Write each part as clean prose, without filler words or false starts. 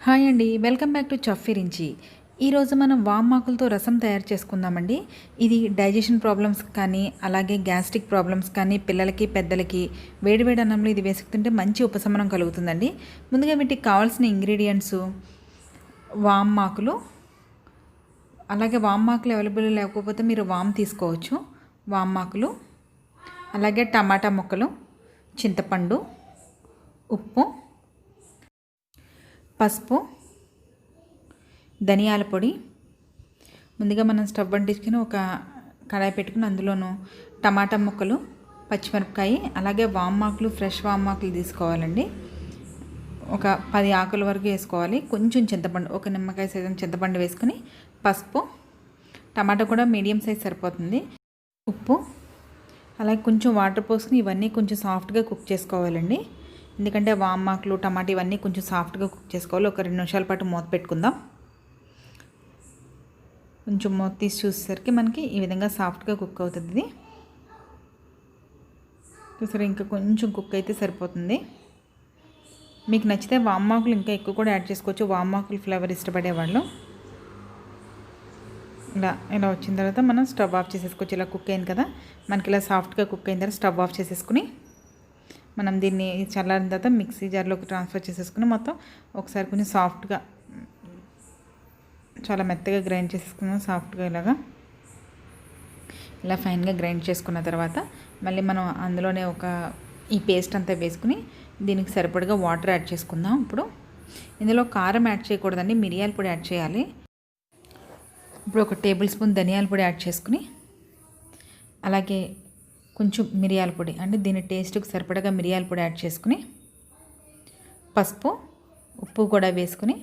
Hi అండి, welcome back to Virinchi. ఈరోజు మనం వామాకులతో రసం తయారు చేసుకుందామండి. ఇది డైజెషన్ ప్రాబ్లమ్స్ కానీ, అలాగే గ్యాస్ట్రిక్ ప్రాబ్లమ్స్ కానీ, పిల్లలకి పెద్దలకి వేడివేడి అన్నంలో ఇది వేసుకుంటే మంచి ఉపశమనం కలుగుతుందండి. ముందుగా వీటికి కావాల్సిన ఇంగ్రీడియంట్స్ వామాకులు, అలాగే వామాకులు అవైలబుల్ లేకపోతే మీరు వామ్ తీసుకోవచ్చు. వామాకులు, అలాగే టమాటా ముక్కలు, చింతపండు, ఉప్పు, పసుపు, ధనియాల పొడి. ముందుగా మనం స్టవ్ అంటించుకుని ఒక కడాయి పెట్టుకుని అందులోనూ టమాటా ముక్కలు, పచ్చిమిరపకాయ, అలాగే వామాకులు, ఫ్రెష్ వామాకులు తీసుకోవాలండి. ఒక 10 ఆకుల వరకు వేసుకోవాలి. కొంచెం చింతపండు, ఒక నిమ్మకాయ సైజు చింతపండు వేసుకుని, పసుపు, టమాటా కూడా మీడియం సైజ్ సరిపోతుంది, ఉప్పు, అలాగే కొంచెం వాటర్ పోసుకుని ఇవన్నీ కొంచెం సాఫ్ట్గా కుక్ చేసుకోవాలండి. ఎందుకంటే వామాకులు, టమాటా ఇవన్నీ కొంచెం సాఫ్ట్గా కుక్ చేసుకోవాలి. ఒక 2 నిమిషాల పాటు మూత పెట్టుకుందాం. కొంచెం మూత తీసి చూసేసరికి మనకి ఈ విధంగా సాఫ్ట్గా కుక్ అవుతుంది. ఇది చూసారా, ఇంకా కొంచెం కుక్ అయితే సరిపోతుంది. మీకు నచ్చితే వామాకులు ఇంకా ఎక్కువ కూడా యాడ్ చేసుకోవచ్చు, వామాకులు ఫ్లేవర్ ఇష్టపడేవాళ్ళు. ఇలా వచ్చిన తర్వాత మనం స్టవ్ ఆఫ్ చేసేసుకోవచ్చు. ఇలా కుక్ అయింది కదా, మనకి ఇలా సాఫ్ట్గా కుక్ అయిన తర్వాత స్టవ్ ఆఫ్ చేసేసుకుని మనం దీన్ని చల్లారిన తర్వాత మిక్సీ జార్లోకి ట్రాన్స్ఫర్ చేసేసుకుని మొత్తం ఒకసారి కొంచెం సాఫ్ట్గా, చాలా మెత్తగా గ్రైండ్ చేసేసుకున్నాం. సాఫ్ట్గా ఇలా ఫైన్గా గ్రైండ్ చేసుకున్న తర్వాత మళ్ళీ మనం అందులోనే ఈ పేస్ట్ అంతా వేసుకుని దీనికి సరిపడగా వాటర్ యాడ్ చేసుకుందాం. ఇప్పుడు ఇందులో కారం యాడ్ చేయకూడదండి, మిరియాల పొడి యాడ్ చేయాలి. ఇప్పుడు 1 టేబుల్ స్పూన్ ధనియాల పొడి యాడ్ చేసుకుని, అలాగే కొంచెం మిరియాల పొడి, అంటే దీని టేస్ట్కి సరిపడగా మిరియాల పొడి యాడ్ చేసుకుని, పసుపు, ఉప్పు కూడా వేసుకుని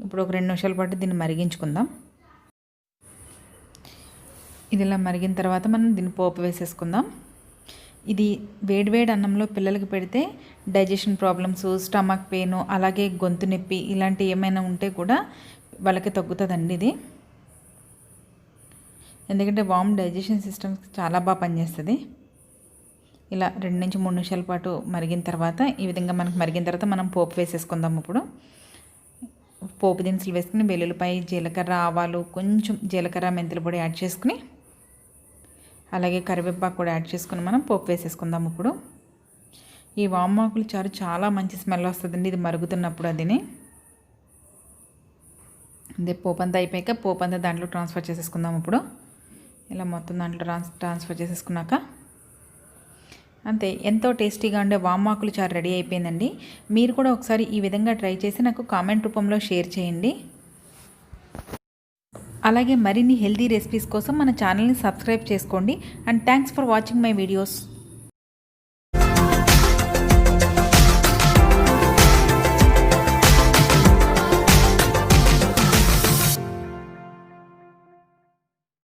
ఇప్పుడు ఒక 2 నిమిషాల పాటు దీన్ని మరిగించుకుందాం. ఇది ఇలా మరిగిన తర్వాత మనం దీన్ని పోపు వేసేసుకుందాం. ఇది వేడివేడి అన్నంలో పిల్లలకి పెడితే డైజెషన్ ప్రాబ్లమ్స్, స్టమక్ పెయిన్, అలాగే గొంతు నొప్పి ఇలాంటివి ఏమైనా ఉంటే కూడా వాళ్ళకి తగ్గుతుందండి ఇది. ఎందుకంటే వామ్ డైజెషన్ సిస్టమ్కి చాలా బాగా పనిచేస్తుంది. ఇలా 2 నుంచి 3 నిమిషాల పాటు మరిగిన తర్వాత ఈ విధంగా మనకు మరిగిన తర్వాత మనం పోపు వేసేసుకుందాం. ఇప్పుడు పోపు దినుసులు వేసుకుని వెల్లుల్లిపాయ, జీలకర్ర, ఆవాలు, కొంచెం జీలకర్ర, మెంతుల పొడి యాడ్ చేసుకుని, అలాగే కరివేపాకు కూడా యాడ్ చేసుకుని మనం పోపు వేసేసుకుందాం. ఇప్పుడు ఈ వామాకులు చాలా మంచి స్మెల్ వస్తుందండి ఇది మరుగుతున్నప్పుడు. అదే పోపు అంతా అయిపోయాక పోపు అంతా దాంట్లో ట్రాన్స్ఫర్ చేసేసుకుందాం. ఇప్పుడు ఇలా మొత్తం దాంట్లో ట్రాన్స్ఫర్ చేసేసుకున్నాక అంతే, ఎంతో టేస్టీగా ఉండే వామాకులు చారు రెడీ అయిపోయిందండి. మీరు కూడా ఒకసారి ఈ విధంగా ట్రై చేసి నాకు కామెంట్ రూపంలో షేర్ చేయండి. అలాగే మరిన్ని హెల్తీ రెసిపీస్ కోసం మన ఛానల్ని సబ్స్క్రైబ్ చేసుకోండి. And thanks for watching my videos.